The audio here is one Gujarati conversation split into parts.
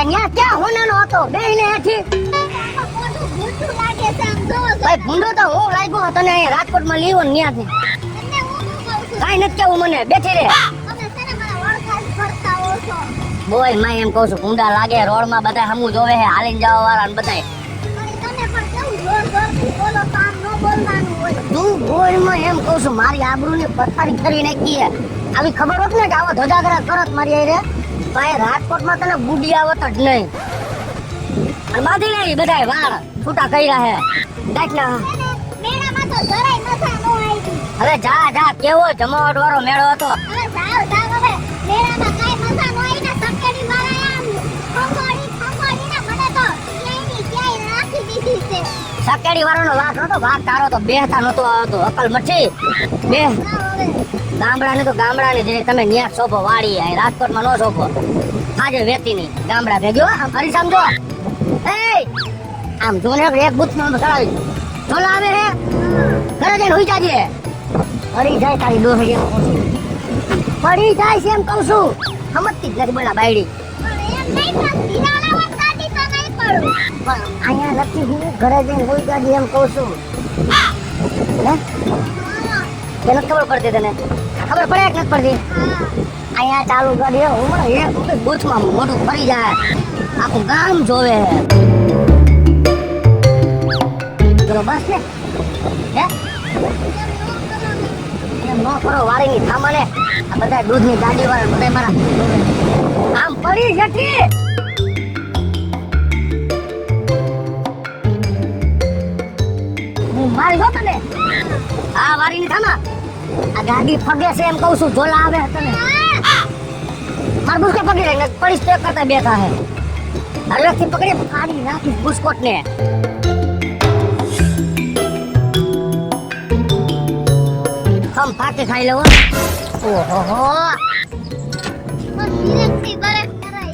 ન્યા ક્યાં હોનાનો હતો બેહીને હેઠી ભાઈ ભૂંડો તો હું લાગ્યો તને અહીંયા રાજકોટમાં લીવો ને ન્યાથી કાઈ નથી કેવું મને બેઠી રે બોય માં એમ કહું છું ભૂંડા લાગે રોડમાં બધા હમું જોવે હે હાલીને જવા વાળા ને બધાય તું બોયમાં એમ કહું છું મારી આબરૂની પથારી કરી નાખી હે આવી ખબર હોત ને કે આવા ધજાગરા કરત મારી આરે ભાઈ રાજકોટમાં તને બુડી આવત જ નહીં અને બાંધી લેવી બધાય વાળ છૂટા કર્યા હે દાખલા મેળામાં તો જરાય મજા નો આવી હવે જા જા કેવો જમાવટ વાળો મેળો હતો હવે જાવ હવે મેળામાં કાઈ મજા નો આવી ને સકેડી વાળા આમ ખંખોડી ને મને તો ક્યાંય રાખી દીધી છે સકેડી વાળાનો વાક નતો વાક તારો તો બેહતા નતો આવતો અકલ મચી બે ગામડાને તો ગામડાને જે તમે ન્યા સોપો વાડી આ રાજકોટમાં નો સોપો આજે વેતી ની ગામડા ભેગ્યો આમ ફરી સમજો એ આમ જોને એક બુથમાં ચડાવી ચોલા આવે હે ઘરે જઈને હોઈ જાજે ફરી જાય તારી ડોહી ફરી જાય છે એમ કહું છું સમજતી જ નથી બોલા બાયડી પણ એમ નહીં પણ દિનાળા વખતે તો નહીં પડું પણ અહીંયા નથી હું ઘરે જઈને હોઈ જાજે એમ કહું છું હે તને ખબર પડતી તને ખબર પડે કે નથી પડતી અહીંયા ચાલુ કરીએ હું એક બૂથમાં મોટું ફરી જાય આખું ગામ જોવે ચલો બસ ને હે એમ નો કરો વાળીની થામાને આ બધા દૂધની ગાડી વાળા બધા મારા આમ પડી જતી હું મારી જો તને આ વાળીની થામા આ ગાડી ફગે છે એમ કહું છું ઝોલા આવે તને માર બુસ્કો પકડી લે પડીશ તો કરતા બેઠા હે હરવેથી પકડી ફાડી નાખી બુસ્કોટ ને હમ ફાટી ખાઈ લેવો ઓહો બસ ધીરેથી બરફ કરાય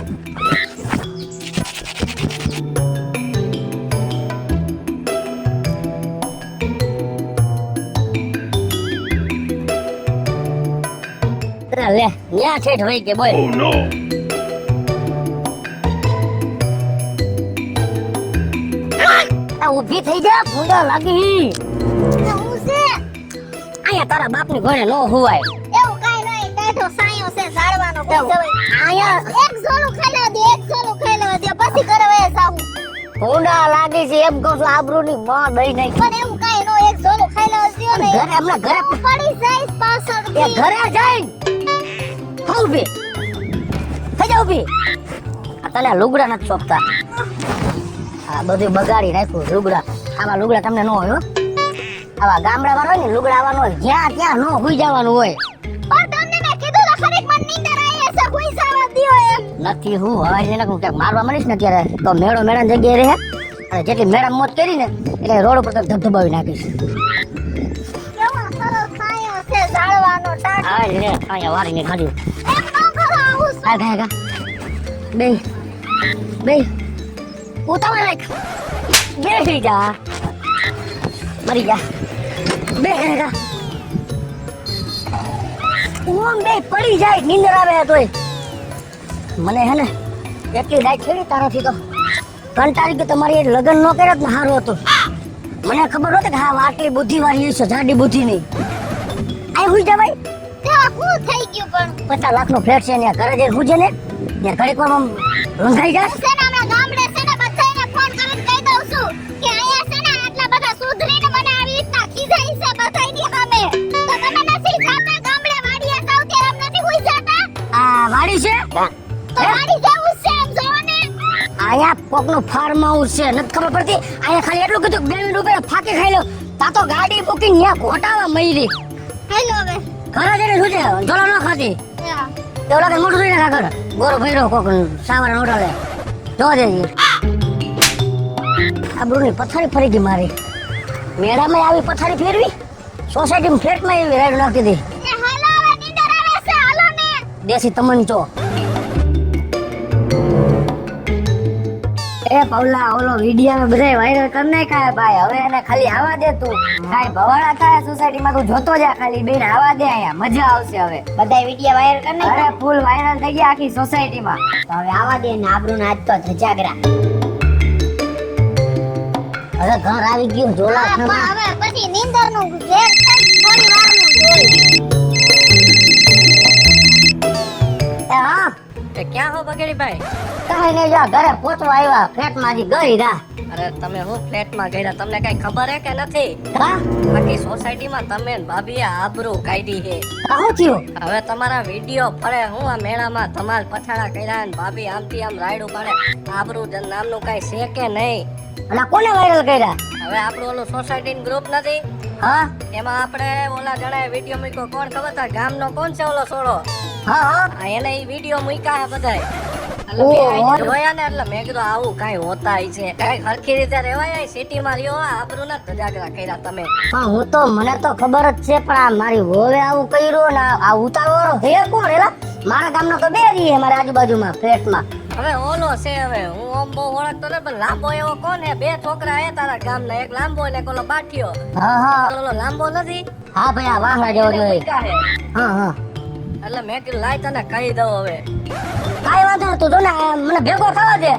લે ન્યા છેઠ હોય કે બોલ આ ઊભી થઈ જા ભૂંડા લાગી હું છે અહીંયા તારા બાપની ઘોડે નો હુવાય એવું કાઈ નહીં બેઠો સાયો છે ઝાડવાનો કોઈ જવાય અહીંયા એક ઝોલું ખાઈ લેવા દે એક ઝોલું ખાઈ લેવા દે પછી ઘરે વહે જાવું ભૂંડા લાગી છે એમ કહું છું આબરૂની માં દઈ નાખી પણ એવું કાઈ નો એક ઝોલું ખાઈ લેવા દે ને ઘરે હમણાં ઘરે પડી જાય પાછળ એ ઘરે જઈ ઊભી થઈ જા ઊભી આ તને લુગડા નથી સોંપતા આ બધું બગાડી નાખ્યું લુગડા આવા લુગડા તમને ન હોય હો આવા ગામડા વાળા હોય ને લુગડા આવવાનું હોય જ્યાં ત્યાં ન હુઈ જવાનું હોય પણ તમને મેં કીધું તો ખરેખ મને નીંદર આવી છે હુઈ જવા દ્યો એમ નથી હું હવે જેને હું ક્યાંક મારવા મળીશ ને ત્યારે તો મેળો મેળાની જગ્યાએ રહે અને જેટલી મેળા મોત કરી ને એટલે રોડ ઉપર તો ધબધબાવી નાખીશ કેવો સરસ સાયો છે ઝાડવાનો ટાટ આ લે અહીંયા વારીને ખાધું એમ ન કરો આવું આ ગાય બે બે ઉતાવળ રાખ બેસી જા મરી જા બે હેગા ઓમ બે પડી જાય નીંદર આવે તોય મને હે ને એટલી લાઈટ છેડી તારાથી તો કંટાળી કે તમારી લગ્ન ન કર્યો ને સારું હતું મને ખબર હોત કે હા આટલી બુદ્ધિ વાળી છે જાડી બુદ્ધિ નહીં આ હુઈ જા ભાઈ તેવા હું થઈ ગયું પણ 50 લાખનો ફ્લેટ છે ને ઘરે જઈને હુજે ને ત્યાં ઘડીક વાર રંધાઈ જાય છે ને હમણાં ગામડે છે ને બધાને ફોન કરીને કહી દઉં છું કે અહીંયા છે ને આટલા બધા સુધરીને મને આવી રીતના ખીજાય છે બધાયની સામે તો તમે નથી જાતા ગામડે વાડીએ જાવ ત્યારે એમ નથી હુઈ જાતા આ વાડી છે તો વાડી જેવું જ છે એમ જોવો ને આયા કોકનું ફાર્મ હાઉસ છે નથી ખબર પડતી આયા ખાલી એટલું કીધું 2 મિનિટ ઉપર ફાકી ખાઈ લો તા તો ગાડી બુકિંગ ન્યા ઘોટાવા મયરી હેલો હવે ઘરે જઈને સુજે ઝોલા ન ખાતી હા. એવું લાગે મોટું થઈ નાખા કર ગોરો ભૈરો કોક સાવર નોટા લે જો દેજી આ બ્રુની પથારી ફરી ગઈ મારી મેળામાં આવી પથારી ફેરવી સોસાયટી ફ્લેટમાં એવી રાઈડ નાખી દી ને હાલો હવે નીંદર આવે છે હાલો ને દેશી તમંચો એ પૌલા ઓલો વિડિયો બધે વાયરલ કર નાખ્યા ભાઈ. હવે એને ખાલી આવા દે તું. કાઈ ભવાડા થાય સોસાયટી માં તું જોતો જા ખાલી બેન આવા દે અહીંયા મજા આવશે હવે. બધા વિડિયો વાયરલ કરી નાખ્યા. અરે ફૂલ વાયરલ થઈ ગયા આખી સોસાયટી માં. તો હવે આવા દે ને આબરૂ ને આજ તો ધજાગરા. હવે ઘર આવી ગયું જોલા હા, પણ હવે પછી નીંદર નું ઘેર થઈ થોડી વાર નું જોઈ. હા એ ક્યાં હો બગડી ભાઈ? કઈ નહીં જા ઘરે પોચવા આવ્યા ફ્લેટ માંથી ગઈ રા. અરે તમે હું ફ્લેટમાં ગયા તમને કઈ ખબર હે કે નથી? હા બાકી સોસાયટીમાં તમે ને ભાભીએ આબરૂ કાઢી છે. શું થયું? હવે તમારા વિડિયો ફરે હું આ મેળામાં ધમાલ પછાડા કર્યા ને ભાભી આમથી આમ રાયડું પાડે. આબરૂ નામનું કઈ છે કે નહીં? અલા કોને વાયરલ કર્યા? હવે આપણું ઓલું સોસાયટી ગ્રુપ નથી હા એમાં આપણે ઓલા જણાએ વિડિયો મૂક્યો કોણ ખબર છે? ગામનો કોણ છે ઓલો સોડો? હા હા આ એને ઈ વિડિયો મૂક્યા હે બધાય. એટલે ઓહો. મેં આઈ જોયા ને એટલે મેં કીધું આવું કાંઈ હોતાય છે. કાંઈ હરખી રીતે રહેવાય સિટીમાં રહ્યો આબરૂના ધજાગરા કર્યા તમે. પણ હું તો મને તો ખબર જ છે પણ આ મારી વોવે આવું કર્યું ને આ ઉતારવાળો હે કોણ એલા? મારા ગામનો તો બે રી હે મારા આજુબાજુમાં ફ્લેટમાં. હવે ઓલો છે હવે હું ઓમ બહુ ઓળખતો ને પણ લાંબો એવો કોણ હે? બે છોકરા હે તારા ગામના, એક લાંબો ને એક ઓલો બાઠિયો. હા હા ઓલો લાંબો નથી હા ભાઈ આ વાહણા જેવો જોઈએ. મૂક્યા હે. હા હા એટલે મેં કીધું લાય તને કહી દઉં હવે. કાઈ વાંધો નહીં તું જો ને આ મને ભેગો થવા દે.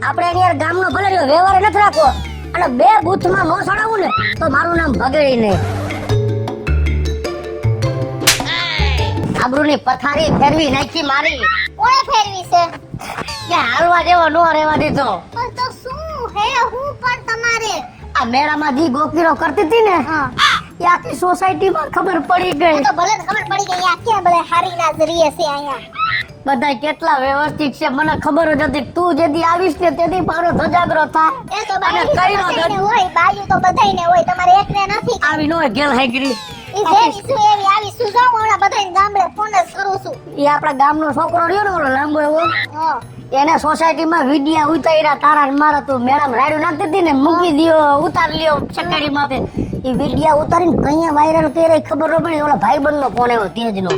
આપણે એની યાર ગામનો ભલે રહ્યો વ્યવહાર નથી રાખવો અને બે બૂથમાં નો સડાવું ને તો મારું નામ ભગેડી નહીં. આબરૂની પથારી ફેરવી નાખી મારી. કોણે ફેરવી છે? કે હાલવા જેવો નો રહેવા દીધો. પણ તો શું હે હું પણ તમારે આ મેળામાં જી ગોપીરો કરતી હતી ને એ આખી સોસાયટીમાં ખબર પડી ગઈ. તો ભલે ખબર પડી ગઈ આ ક્યાં ભલે હારી ના જરીએ છે અહીંયા. બધા કેટલા વ્યવસ્થિત છે મને ખબર જ હતી. તું જેદી આવીશ ને તેથી મારો ધજાગરો થાય. એ તો અને બાયું કઈ નો બધાયને હોય, બાયું તો બધાયને હોય, તમારે એકને નથી. આવી નો ગેલ હાઈગરી. ઈ જેવી શું એવી આવી શું જાઉં હમણાં બધાયને ગામડે ફોન જ કરું છું. એ આપણા ગામનો છોકરો રહ્યો ને ઓલો લાંબો એવો હા. એને સોસાયટીમાં વિડિયા ઉતાર્યા તારા ને મારા. તું મેડમ રાડ્યું નાખતી હતી ને મૂકી દ્યો ઉતાર લ્યો ચકડી માથે. એ વિડિયા ઉતારીને કઅહીંયા વાયરલ કરે ખબર ન પડી. ઓલા ભાઈબંધનો ફોન આવ્યો તેજનો.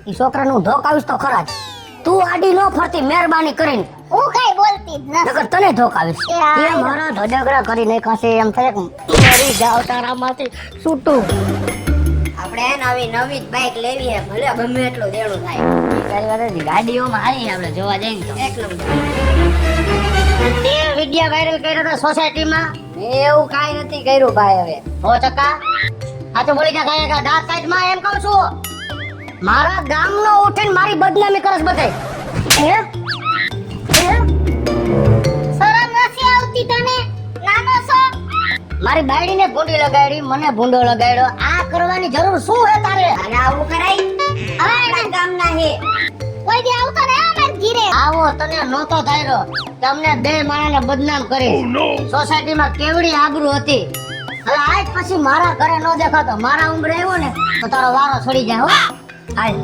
એ છોકરાનું ધોકાવીશ તો ખરા જ. તું આડી નો ફરતી મહેરબાની કરીને હું કઈ બોલતી જ નથી. નકર તને ધોકાવીશ. એ હા. એ મારા ધજાગરા કરી નાખાશે એમ થાય કે મરી જાવ તારામાંથી છૂટું. આપણે નવી નવી બાઈક લેવી હે ભલે ગમે એટલું દેણું થાય. તારી વાત હતી. ગાડીઓમાં હારી આપણે જોવા જઈએ ને તો. એકલું તે વિડિયા વાયરલ કર્યા હતા સોસાયટીમાં. એવું કાઈ નથી કર્યું ભાઈ. હવે હો ચકા આ તો બોલી જા ગાયકા દાંત સાઈડમાં એમ કહું છું. મારા ગામનો ઉઠીને મારી બદનામી કરસ બધાય. હે શરમ નથી આવતી તને? નાનો છો? મારી બાયડીને ભૂંડી લગાડી મને ભૂંડો લગાડ્યો. આ કરવાની જરૂર શું હે તારે? અને આવું કરાય? હવે એના ગામના હે. કોઈ દી આવતો ને અમાર ઘીરે. આવો તને નહોતો ધાર્યો. તમને બે માણસને બદનામ કરી. સોસાયટીમાં કેવડી આબરૂ હતી. હવે આજ પછી મારા ઘરે ન દેખાતો. મારા ઉંમરે આવ્યો ને તો તારો વારો છોડી જાય. હો હાલ.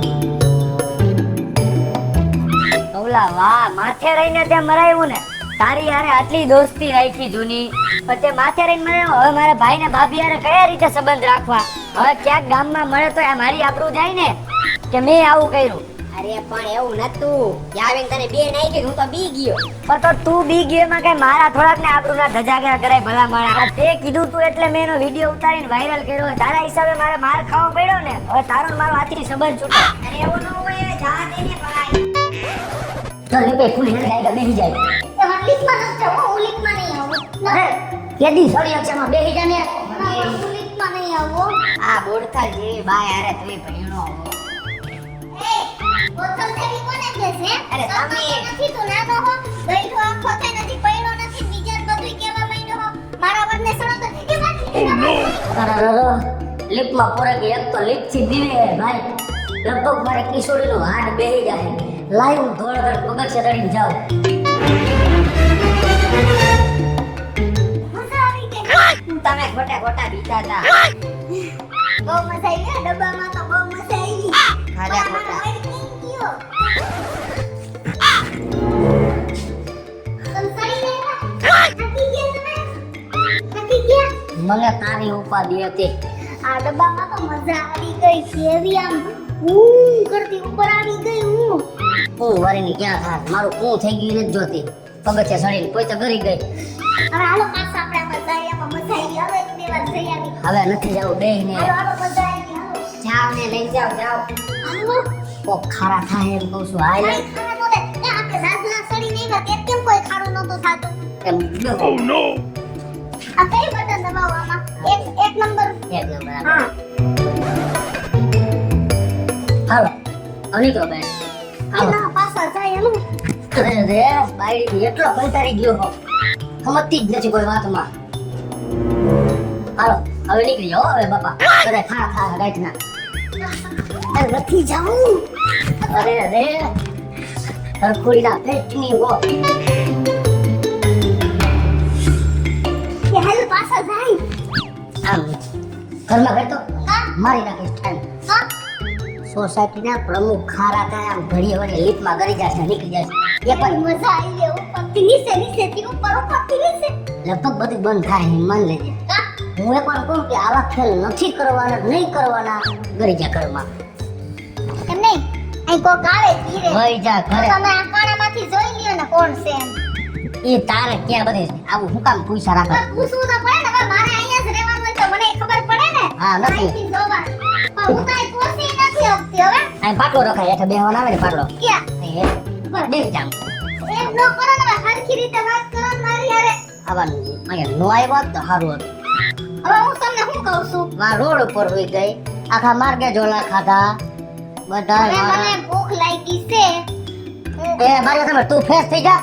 ઓલા વાહ માથે રહીને તે મરાયું ને. તારી યારે આટલી દોસ્તી રાખી જૂની પછી માથે રહીને મરાયો. હવે મારા ભાઈ ને ભાભી યારે કયા રીતે સંબંધ રાખવા? હવે ક્યાંક ગામમાં મળે તો આ મારી આબરૂ જાય ને કે મેં આવું કર્યું. અરે પણ એવું નતું. આવીને તને બે નાઈ ગઈ હું તો બી ગયો. પણ તો તું બી ગયો એમાં કઈ મારા થોડાક ને આબરૂના ધજાગરા કરાય ભલા મારા. આ તે કીધું તું એટલે મેં એનો વિડિયો ઉતારીને વાયરલ કર્યો. તારા હિસાબે મારે માર ખાવો પડ્યો ને. હવે તારો ને મારો આથી સંબંધ છૂટો. અરે એવું ન હોય જા દેને પડાય. ચાલ લે બે ફૂલ હેડ ગાયકા બેહી જાય. એ હરલીકમાં નથી જવું, હું ઉલીકમાં નહીં આવું. અરે કેદી સળી અક્ષરમાં બેહી જા ને. હું ઉલીકમાં નહીં આવું. આ બોડથા જેવી બાય અરે તું ભણ્યો હો. એ, બોતલ જેવી કોને કહે છે? અરે તો તમે- કઈ નથી, તું નાનો હો, ગઈઢો આખો થાય નથી, પૈડો નથી, બીજા બધુંય કહેવા માંડ્યો હો. મારા વરને સડો તો એ તારા લિપમાં પોરે કે એક તો લિપ થી દીવે ભાઈ. લગભગ મારે કિશોરીનું હાડ બેહી જાય. લાઈવ ધોળ ઘર પગથિયે ચડીને જાઉં. મજા આવી ગઈ. તમે ખોટા ખોટા બીતા હતા. બહુ મજા આવી ગઈ, ડબ્બામાં તો બહુ મજા આવી. ખાધા પણ ખોટા. મારો વર નહીં ગયો. સંસારી લેવા? થાકી ગયા તમે? થાકી ગયા? મને તારી ઉપાધિ હતી. આ ડબ્બામાં તો મજા આવી ગઈ. કેવી આમ ઊંઘ કરતી ઉપર આવી ગઈ ઊંઘ. હું વરીની ક્યાં થાત મારું હું થઈ ગયું નથી જોતી. પગથિયા ચડીને કોઈ તો ગરી ગઈ. હવે હાલો પાછા આપણે મજા આવી હવે એક બે વાર જઈ આવી હવે નથી જવું બેહીને હાલો મજા આવી હાલો જાવ ને લઈ જાવ હાલો કોક ખારા થાય એમ કહું છું હાલ કઈ ખાવા નો દે એ આપણે ઝાઝલા સડી નહીં ગયા તે કેમ કોઈ ખાડું નહોતું થાતું એમ આ કઈ બટન દબાવવામાં એક નંબર એક નંબર હા હાલો અનિકો બેન હાલો એના પાછા જાય હાલો અરે રે બાયડી એટલો કંટાળી ગયો હો સમજતી જ નથી કોઈ વાતમાં હાલો હવે નીકળી જાઓ હવે બાપા બધા ખા ખા ગાંઠના અરે નથી જાઉં અરે રે હરખુડીના પેટની ગો કે હાલ પાછા જાય આમ ઘરમાં બેઠો મારી નાખીશ ટાઈમ હા સોસાયટીના પ્રમુખ ખારા થાય આમ ઘડીએ વળી લીપમાં ગરી જશે નીકળી જશે એ પણ મજા આવી લે ઉપરથી નીચે થી ઉપરથી નીચે લગભગ બધું બંધ થાય એમ માન લેજે હા હું એ પણ કહું કે આવા ખેલ નથી કરવાના નહીં કરવાના ગરી જા ઘરમાં એમ નહીં અહીં કોક આવે ધીરે વહી જા ઘરે તમે આ કાણામાંથી જોઈ લ્યો ને કોણ છે એમ એ તારે ક્યાં બધે આવું હું કામ પૈસા રાખે પણ પૂછવું તો પડે ને હવે મારે અહીંયા જ રહેવાનું હોય તો મને ખબર પડે ને હા, નથી. અહીંથી જોવા પણ હું તો અહીં પહોંચી નથી શકતી હવે આ પાટલો રખાય એટલે બેહવાનો આવે ને પાટલો ક્યાં અહીં બેસી જામ એમ ન કરો ને હવે હરખી રીતે વાત કરો ને મારી હારે આવા અહીંયા નો આવ્યો હોત તો સારું હતું હવે હું તમને શું કહું છું આ રોડ ઉપર હોઈ ગઈ આખા માર્ગે ઝોલા ખાધા બધા હવે મને ભૂખ લાગી છે એ મારી તમે તું ફ્રેશ થઈ જા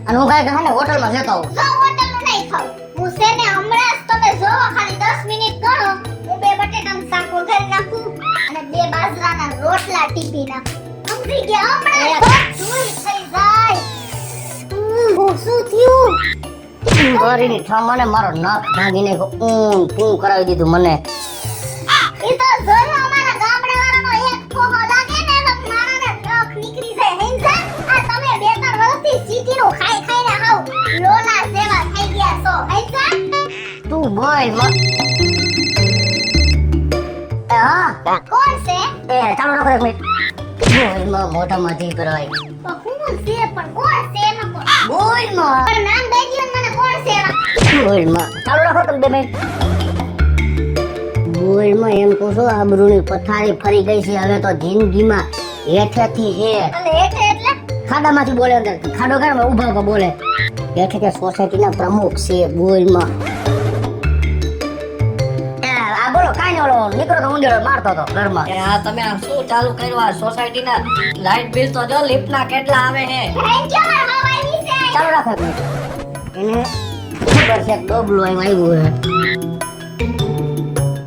અને હું કાંઈ કહે ને હોટલમાં જતો આવું જો હોટલનું નહીં ખાવું હું છે ને હમણાં જ તમે જોવો ખાલી 10 મિનિટ ગણો હું 2 બટેટાનું શાક વઘારી નાખું અને 2 બાજરાના રોટલા ટીપી નાખું સમજી ગયા હમણાં ધૂળ થઈ જાય શું થયું ગરીની ઠામને મારો નાક ભાંગીને ઊન પૂં કરાવી દીધું મને એ તો જોયો અમારા ગામડાવાળાનો એક ફોહો લાગે ને તો મારાને નખ નીકળી જાય હેંજા આ તમે 2-3 વર્ષથી સિટીનું ખાઈ ખાઈને હાવ લોલા જેવા થઈ ગયા છો હેંજા તું બોલ મત એ હા કોણ છે એ ચાલો રાખો એક મિનિટ બોલમાં મોઢામાં જીભ રહી તો હું છે પણ કોણ છે એમાં કોણ બોલમાં પણ નામ દઈ દ્યો ને મને કોણ છે એમાં બોલમાં ચાલો રાખો તમે 2 મિનિટ બોલમાં એમ કહું છું આબરૂની પથારી ફરી ગઈ છે હવે તો જિંદગીમાં હેઠેથી હેઠ અને એટલે ખાડામાંથી બોલે અંદર ખાડો ઘરમાં ઊભા ઊભા બોલે હેઠે કે સોસાયટીના પ્રમુખ છે બોલમાં આ બોલો કાઈ નહીં ઓલો નીકળો તો ઊંધેડો મારતો હતો ઘરમાં કે આ તમે આ શું ચાલુ કર્યું આ સોસાયટીના લાઇટ બિલ તો જો લિફ્ટના કેટલા આવે છે થેન્ક યુ મારા હવાઈ છે ચાલો રાખો એક મિનિટ એને ખબર છે કે ડોબલું એમ આવ્યું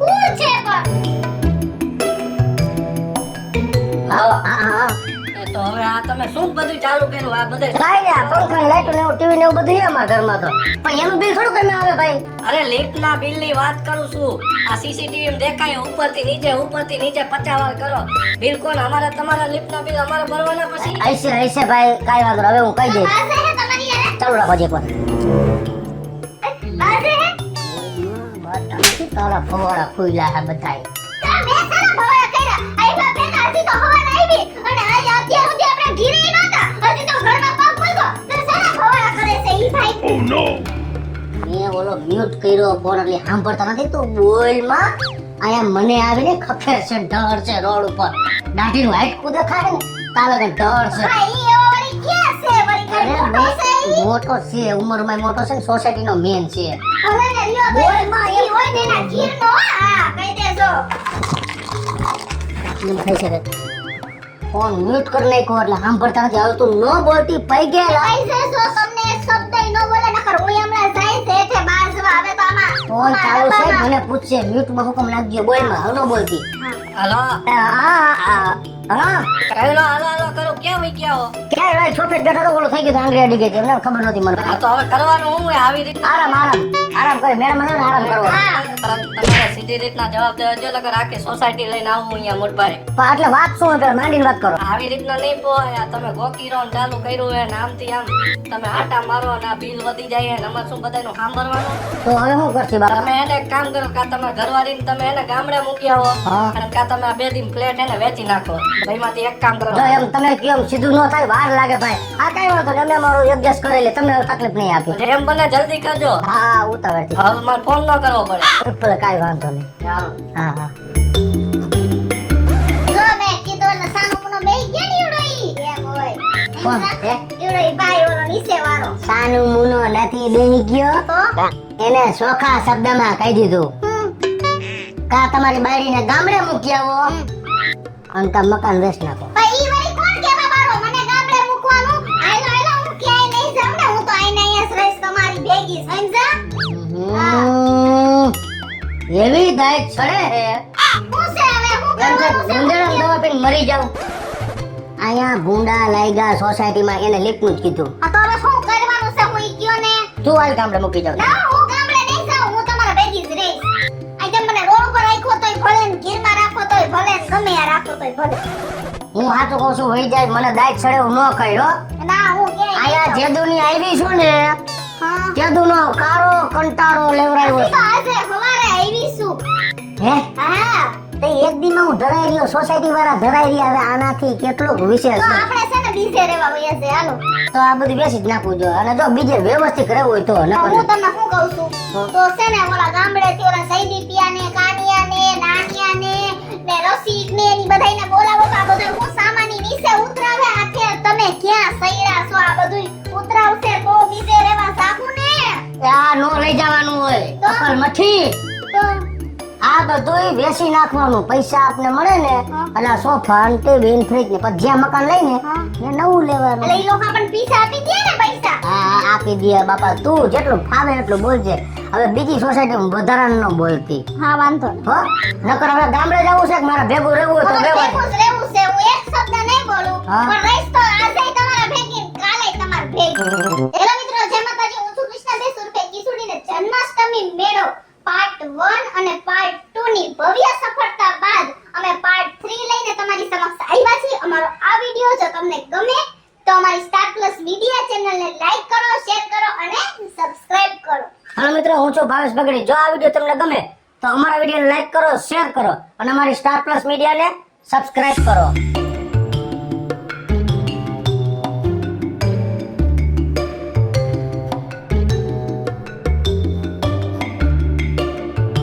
હું છે પણ છે હા હા એ તો હવે આ તમે શું બધું ચાલુ કર્યું આ બધે કાઈ નહીં આ પંખા લાઈટ ને ટીવી ને એવું બધું છે અમારા ઘરમાં તો પણ એનું બિલ થોડું કઈ આવે ભાઈ અરે લિફ્ટના બિલની વાત કરું છું આ સીસીટીવી માં દેખાય ઉપરથી નીચે 50 વાર કરો બિલ કોણ અમારા તમારા લિફ્ટના બિલ અમારા ભરવાના પછી હશે ભાઈ કાઈ વાંધો નહીં. હવે હું કહી દઈશ બાજે હે તમારી યાર ચાલો રાખો જે પણ બાજે હે તારા ફવાડા ફૂલ્યા છે બધાય કા મે સારા ભવાયા કર્યા આઈલા બેન આજી તો હવા આવી અને આજ અત્યાર સુધી આપણે ઘીરે નહોતા હજી તો ઘરમાં પગ મૂક્યો તો સારા ભવાયા કરે છે ઈ ભાઈ મેં ઓલો મ્યુટ કર્યો ફોન એટલે સાંભળતા નથી તું બોલમાં અહીંયા મને આવીને ખખેર છે ઢળ છે રોડ ઉપર દાઢીનું હાઈટકું દેખાય ને તાલે કે ઢળ છે હા ઈ એવો વળી ક્યાં છે વળી અરે કઈ મોટો છે ઈ મોટો છે ઉંમરમાં મોટો છે ને સોસાયટીનો મેન છે હવે ને લ્યો બોલમાં ઈ હોય ને એના ઘીરનો હા કહી દેજો એમ થઈ શકે ફોન મ્યુટ કરી નાખ્યો એટલે સાંભળતા નથી હવે તું ન બોલતી પઈ ગયેલા આઈ છે જો તમને એક શબ્દ ઈ ન બોલે નકર હું હમણાં જાય છે એટલે બાજવા હવે તો આમાં ફોન ચાલુ છે મને પૂછશે મ્યુટમાં હુકમ લાગજો બોલમાં હવે ન બોલતી હાલો હા હાલો હાલો કરો ક્યાં વઈ ગયા હો ક્યારે ભાઈ છોફે બેઠો તો ઓલો થઈ ગયો આંગળી અડી ગઈ હતી એમને ખબર નહોતી મને આ તો હવે કરવાનું હું હોય આવી રીતે આરામ કરે મેડમ મને આરામ કરવો તમારે સીધી રીતના જવાબ દેવા જો લગર આખી સોસાયટી લઈને આવું અહીંયા મોટભાઈ પણ એટલે વાત શું હોય પેલા માંડીને વાત કરો આવી રીતના નહીં પોય આ તમે ગોકીરો ને ચાલુ કર્યું હે ને આમથી આમ તમે આટા મારો ને આ બિલ વધી જાય ને અમારે શું બધાનું સાંભળવાનું તો હવે શું કરશે બાપા તમે એને એક કામ કરો કા તમારા ઘરવાળીને તમે એને ગામડે મૂકી આવો હા. અને કા તમે આ 2 દિન ફ્લેટ એને વેચી નાખો બેમાંથી એક કામ કરો. જો એમ તમે કયો એમ સીધું ન થાય, વાર લાગે ભાઈ. આ કઈ વાંધો નહીં, અમે અમારું એડજસ્ટ કરી લે, તમને તકલીફ નહીં આપી. જેમ બને જલ્દી કરજો. હા ઉતાવળથી. હવે મારે ફોન ન કરવો પડે. ભલે કાંઈ વાંધો નહીં. ચાલો. હા હા. જો મેં કીધું ને સાનું મુનો બેહી ગયા ને ઈવડો ઈ. એમ હોય. કોણ? હે? ઈવડો ઈ ભાઈ ઓલો નીચે વાળો. સાનું મુનો નથી બેહી ગયો, તો એને ચોખા શબ્દમાં કહી દીધું, કા તમારી બાયડીને ગામડે મૂકી આવો અને કા મકાન વેચ નાખો. પણ ઈ વળી કોણ કેવા વાળો મને ગામડે મૂકવાનું? આયલો આયલો હું ક્યાંય નહીં જાઉં ને, હું તો આઈને અહીંયા જ રહીશ તમારી ભેગી, સમજ્યા? એવી દાય છડે હે હું છે હવે હું એમ છે કરવાનું છે? ગુંદડા દવા પીને મરી જાવ. અહીંયા ગુંડા લાગ્યા સોસાયટીમાં, એને લીપનું જ કીધું. આ તો હવે શું કરવાનું છે? હું ઈ કયો ને. તું હાલ ગામડે મૂકી જાવ. ના હું ગામડે નહીં જાઉં, હું તમારા ભેગી જ રહીશ. આ જેમ મને રોડ ઉપર રાખ્યો તોય ભલે ને ગીરમાં રાખો તોય ભલે ને ગમે ત્યાં રાખો તોય ભલે. હું હાચું કહું છું, વહી જાય, મને દાય છડે એવું ન કહ્યો. ના હું ક્યાંય અહીંયા નહીં જાઉં. જેદુની આવી છું ને, હા. જેદુનો કારો કંટારો લેવરાયો હજી તો આજે સવારે આવી છું. હે. હા તે એક દીમાં હું ધરાઈ રહ્યો, સોસાયટી વાળા ધરાઈ રહ્યા. હવે આનાથી કેટલું વિશેષ તો છે. આપણે છે ને બીજે રહેવા વયા છે, હાલો. તો આ બધું બેસી જ નાખવું જોઈએ, અને જો બીજે વ્યવસ્થિત રહેવું હોય તો તો નકર હું તમને શું કહું છું, તો છે ને ઓલા ગામડેથી ઓલા સૈદી પિયાને, કાનિયાને, નાનિયાને ને રસિકને એની બધાયને બોલાવો તો આ બધું હું સામાની નીચે ઉતરાવે. આખે તમે ક્યાં સૈડા છો? આ બધું ઉતરાવશે તો બીજે રહેવા જાવું ને. આ નો લઈ જવાનું હોય તો? અકલ મઠી. તો આ બધું વેચી નાખવાનું, પૈસા આપને મળે ને, હા. અને આ સોફા અને ટીવી ને ફ્રીજ ને પછી જ્યાં મકાન લઈને હા. એ નવું લેવાનું. એટલે ઈ લોકો આપણને પૈસા આપી દે ને, પૈસા. હા આપી દે બાપા, તું જેટલું ફાવે એટલું બોલજે. હવે બીજી સોસાયટી વધારાનું ન બોલતી હા વાંધો નહીં. હો. નકર હવે ગામડે જવું છે કે મારે ભેગું રહેવું હોય તો હવે રહેવા ભેગું જ રહેવું છે, હું એક શબ્દ નહીં બોલું, હા. પણ રહીશ તો આજે તમારા ભેગી ને કાલે તમારા ભેગી. હેલો મિત્રો, જય માતાજી, હું છું કૃષ્ણા દેશ ઉર્ફે કિશોરીને જન્માષ્ટમી મેળો પાર્ટ 1 અને પાર્ટ 2 ની ભવ્ય સફળતા બાદ અમે પાર્ટ 3 લઈને તમારી સમક્ષ આવ્યા છીએ. અમારો આ વિડિયો જો તમને ગમે તો અમારી સ્ટાર પ્લસ મીડિયા ચેનલને લાઈક કરો, શેર કરો અને સબસ્ક્રાઇબ કરો. હાલો મિત્રો, હું છું ભાવેશ બગડી. જો આ વિડીયો તમને ગમે તો અમારા વિડીયોને લાઈક કરો, શેર કરો અને અમારી સ્ટાર પ્લસ મીડિયાને સબસ્ક્રાઇબ કરો.